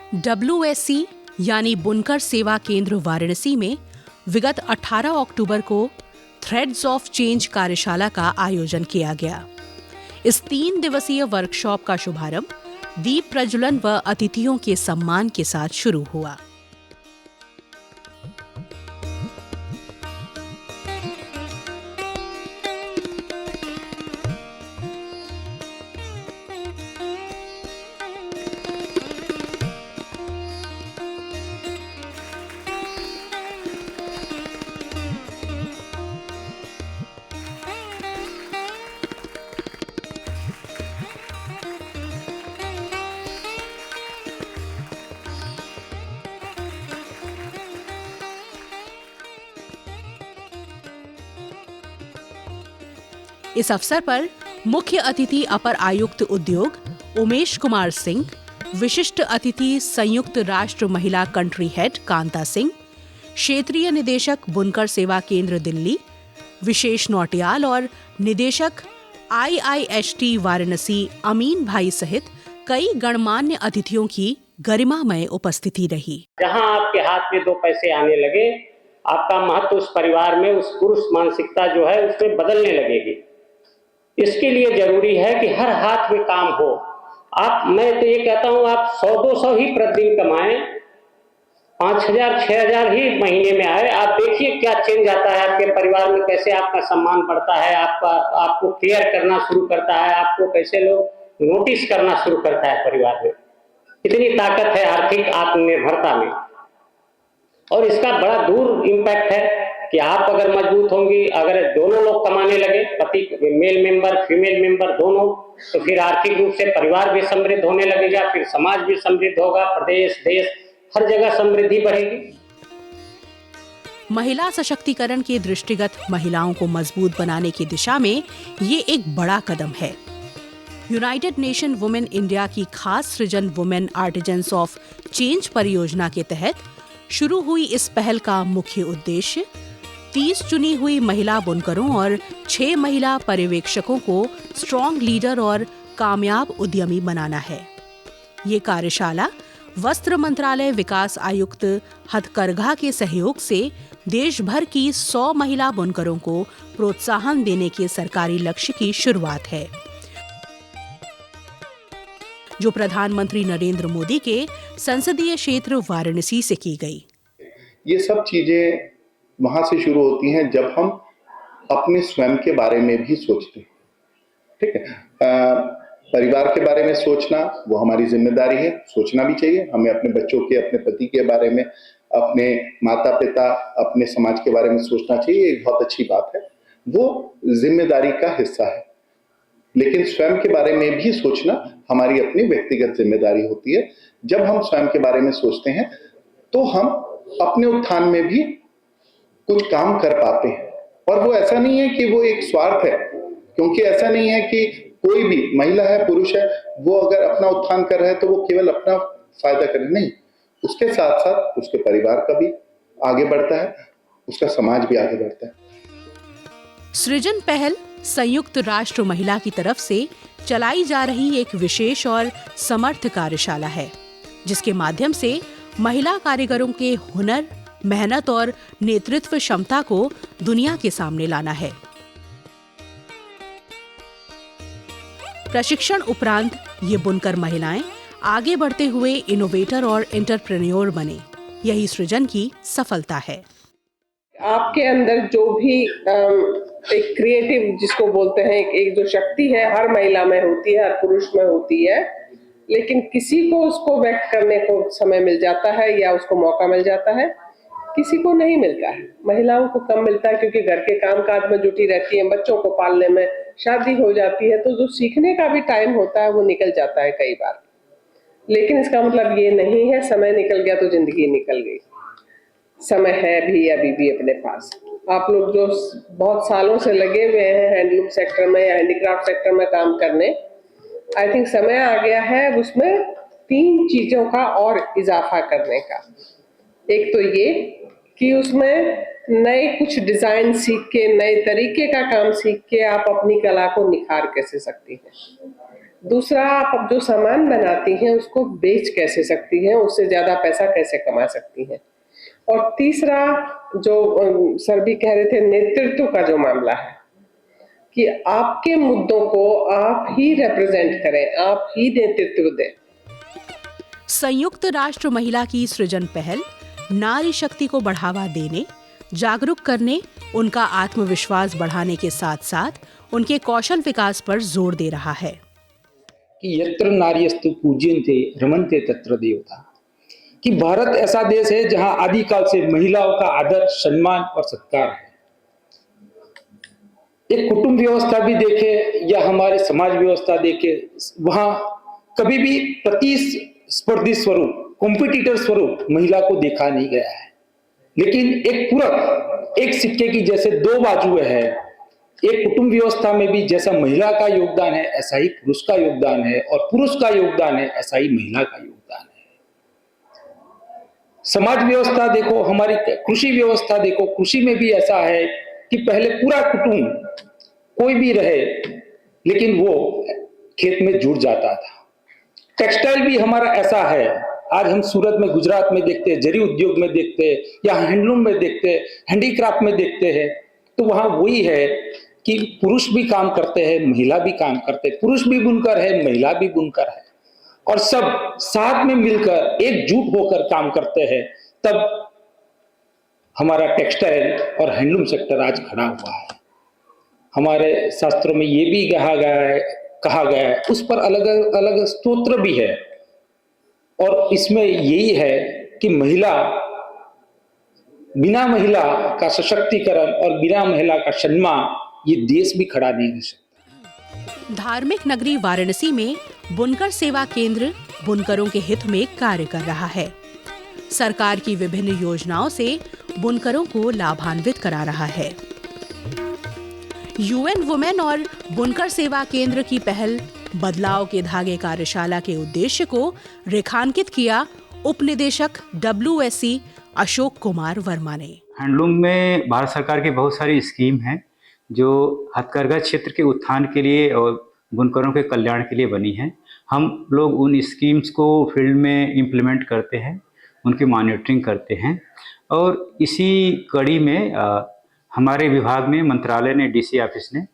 WSC यानी बुनकर सेवा केंद्र वाराणसी में विगत 18 अक्टूबर को थ्रेड्स ऑफ चेंज कार्यशाला का आयोजन किया गया। इस 3 दिवसीय वर्कशॉप का शुभारंभ दीप प्रज्वलन व अतिथियों के सम्मान के साथ शुरू हुआ। इस अवसर पर मुख्य अतिथि अपर आयुक्त उद्योग उमेश कुमार सिंह, विशिष्ट अतिथि संयुक्त राष्ट्र महिला कंट्री हेड कांता सिंह, क्षेत्रीय निदेशक बुनकर सेवा केंद्र दिल्ली विशेष नौटियाल और निदेशक IIHT वाराणसी अमीन भाई सहित कई गणमान्य अतिथियों की गरिमामय उपस्थिति रही। जहां आपके हाथ में 2 पैसे आने लगे, आपका महत्व उस परिवार में, उस पुरुष मानसिकता जो है उसमें बदलने लगेगी। इसके लिए जरूरी है कि हर हाथ में काम हो। मैं तो ये कहता हूं, आप 100-200 ही प्रतिदिन कमाएं, 5,000 6,000 ही महीने में आए। आप देखिए क्या चेंज आता है आपके परिवार में, कैसे आपका सम्मान बढ़ता है, आपको केयर करना शुरू करता है, आपको कैसे लोग नोटिस करना शुरू करता है परिवार में। इतनी ताकत है आर्थिक आत्मनिर्भरता में, और इसका बड़ा दूर इम्पैक्ट है कि आप अगर मजबूत होंगी, अगर दोनों लोग कमाने लगे, पति मेल मेंबर फीमेल मेंबर दोनों, तो फिर आर्थिक रूप से परिवार भी समृद्ध होने लगेगा, फिर समाज भी समृद्ध होगा, प्रदेश देश हर जगह समृद्धि बढ़ेगी। महिला सशक्तिकरण के दृष्टिगत महिलाओं को मजबूत बनाने की दिशा में ये एक बड़ा कदम है। यूनाइटेड नेशन वुमेन इंडिया की खास सृजन वुमेन आर्टिजन्स ऑफ चेंज परियोजना के तहत शुरू हुई इस पहल का मुख्य उद्देश्य 30 चुनी हुई महिला बुनकरों और 6 महिला पर्यवेक्षकों को स्ट्रॉन्ग लीडर और कामयाब उद्यमी बनाना है। ये कार्यशाला वस्त्र मंत्रालय विकास आयुक्त हथकरघा के सहयोग से देश भर की 100 महिला बुनकरों को प्रोत्साहन देने के सरकारी लक्ष्य की शुरुआत है, जो प्रधानमंत्री नरेंद्र मोदी के संसदीय क्षेत्र वाराणसी से की गई। ये सब चीजें वहां से शुरू होती हैं जब हम अपने स्वयं के बारे में भी सोचते हैं। ठीक है, परिवार के बारे में सोचना वो हमारी जिम्मेदारी है, सोचना भी चाहिए हमें। अपने बच्चों के, अपने पति के बारे में, अपने माता पिता, अपने समाज के बारे में सोचना चाहिए, एक बहुत अच्छी बात है, वो जिम्मेदारी का हिस्सा है। लेकिन स्वयं के बारे में भी सोचना हमारी अपनी व्यक्तिगत जिम्मेदारी होती है। जब हम स्वयं के बारे में सोचते हैं तो हम अपने उत्थान में भी कुछ काम कर पाते हैं। और वो ऐसा नहीं है कि वो एक स्वार्थ है, क्योंकि ऐसा नहीं है कि कोई भी महिला है पुरुष है वो अगर अपना उत्थान कर रहा है तो वो केवल अपना फायदा करे, नहीं, उसके साथ साथ उसके परिवार का भी आगे बढ़ता है, उसका समाज भी आगे बढ़ता है। सृजन पहल संयुक्त राष्ट्र महिला की तरफ से चलाई जा रही एक विशेष और समर्थ कार्यशाला है, जिसके माध्यम से महिला कारीगरों के हुनर, मेहनत और नेतृत्व क्षमता को दुनिया के सामने लाना है। प्रशिक्षण उपरांत ये बुनकर महिलाएं आगे बढ़ते हुए इनोवेटर और एंटरप्रेन्योर बने। यही सृजन की सफलता है। आपके अंदर जो भी एक क्रिएटिव जिसको बोलते हैं, एक जो शक्ति है हर महिला में होती है, हर पुरुष में होती है, लेकिन किसी को उसको व्यक्त करने को समय मिल जाता है या उसको मौका मिल जाता है, किसी को नहीं मिलता है। महिलाओं को कम मिलता है क्योंकि घर के कामकाज में जुटी रहती है, बच्चों को पालने में, शादी हो जाती है, तो जो सीखने का भी टाइम होता है वो निकल जाता है कई बार। लेकिन इसका मतलब ये नहीं है समय निकल गया तो जिंदगी निकल गई। समय है भी अभी भी अपने पास। आप लोग जो बहुत सालों से लगे हुए हैं हैंडलूम सेक्टर में या हैंडीक्राफ्ट सेक्टर में काम करने, आई थिंक समय आ गया है उसमें 3 चीजों का और इजाफा करने का। एक तो ये कि उसमें नए कुछ डिजाइन सीख के, नए तरीके का काम सीख के आप अपनी कला को निखार कैसे सकती हैं। दूसरा, आप अब जो सामान बनाती हैं उसको बेच कैसे सकती हैं, उससे ज्यादा पैसा कैसे कमा सकती हैं। और तीसरा, जो सर भी कह रहे थे, नेतृत्व का जो मामला है कि आपके मुद्दों को आप ही रिप्रेजेंट करें, आप ही नेतृत्व दें। संयुक्त राष्ट्र महिला की सृजन पहल नारी शक्ति को बढ़ावा देने, जागरूक करने, उनका आत्मविश्वास बढ़ाने के साथ साथ उनके कौशल विकास पर जोर दे रहा है कि यत्र नार्यस्तु पूज्यन्ते रमन्ते तत्र देवता, कि भारत ऐसा देश है जहां आदिकाल से महिलाओं का आदर, सम्मान और सत्कार है। एक कुटुंब व्यवस्था भी देखे या हमारे समाज व्यवस्था देखे, वहां कभी भी प्रतिस्पर्धी स्वरूप, कॉम्पिटिटर स्वरूप महिला को देखा नहीं गया है। लेकिन एक पूरक, एक सिक्के की जैसे दो बाजुएं हैं। एक कुटुंब व्यवस्था में भी जैसा महिला का योगदान है ऐसा ही पुरुष का योगदान है, और पुरुष का योगदान है ऐसा ही महिला का योगदान है। समाज व्यवस्था देखो, हमारी कृषि व्यवस्था देखो, कृषि में भी ऐसा है कि पहले पूरा कुटुंब कोई भी रहे लेकिन वो खेत में जुड़ जाता था। टेक्सटाइल भी हमारा ऐसा है। आज हम सूरत में, गुजरात में देखते हैं, जरी उद्योग में देखते हैं, या हैंडलूम में देखते हैं, हैंडीक्राफ्ट में देखते हैं, तो वहां वही है कि पुरुष भी काम करते हैं, महिला भी काम करते हैं, पुरुष भी बुनकर है, महिला भी बुनकर है, और सब साथ में मिलकर एकजुट होकर काम करते हैं। तब हमारा टेक्सटाइल और हैंडलूम सेक्टर आज खड़ा हुआ है। हमारे शास्त्रों में ये भी कहा गया है, उस पर अलग अलग स्तोत्र भी है, और इसमें यही है कि बिना महिला का सशक्तिकरण और बिना महिला का सम्मान ये देश भी खड़ा नहीं रह सकता। धार्मिक नगरी वाराणसी में बुनकर सेवा केंद्र बुनकरों के हित में कार्य कर रहा है। सरकार की विभिन्न योजनाओं से बुनकरों को लाभान्वित करा रहा है। यूएन वुमेन और बुनकर सेवा केंद्र की पहल बदलाव के धागे कार्यशाला के उद्देश्य को रेखांकित किया उपनिदेशक WSC अशोक कुमार वर्मा ने। हैंडलूम में भारत सरकार की बहुत सारी स्कीम हैं जो हथकरघा क्षेत्र के उत्थान के लिए और बुनकरों के कल्याण के लिए बनी हैं। हम लोग उन स्कीम्स को फील्ड में इम्प्लीमेंट करते हैं, उनकी मॉनिटरिंग करते हैं, और इसी कड़ी में हमारे विभाग में, मंत्रालय ने, DC ऑफिस ने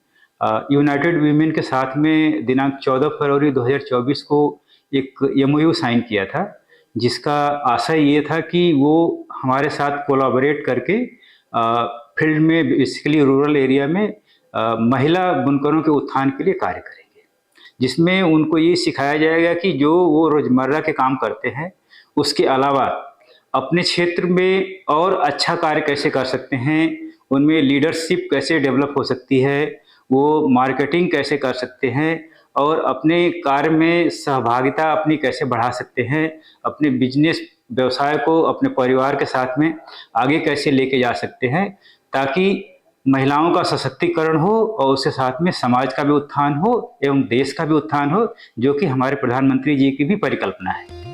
यूनाइटेड वीमेन के साथ में दिनांक 14 फरवरी 2024 को एक MOU साइन किया था, जिसका आशय ये था कि वो हमारे साथ कोलैबोरेट करके फील्ड में, बेसिकली रूरल एरिया में महिला बुनकरों के उत्थान के लिए कार्य करेंगे, जिसमें उनको ये सिखाया जाएगा कि जो वो रोजमर्रा के काम करते हैं उसके अलावा अपने क्षेत्र में और अच्छा कार्य कैसे कर सकते हैं, उनमें लीडरशिप कैसे डेवलप हो सकती है, वो मार्केटिंग कैसे कर सकते हैं, और अपने कार्य में सहभागिता अपनी कैसे बढ़ा सकते हैं, अपने बिजनेस व्यवसाय को अपने परिवार के साथ में आगे कैसे लेके जा सकते हैं, ताकि महिलाओं का सशक्तिकरण हो और उसके साथ में समाज का भी उत्थान हो एवं देश का भी उत्थान हो, जो कि हमारे प्रधानमंत्री जी की भी परिकल्पना है।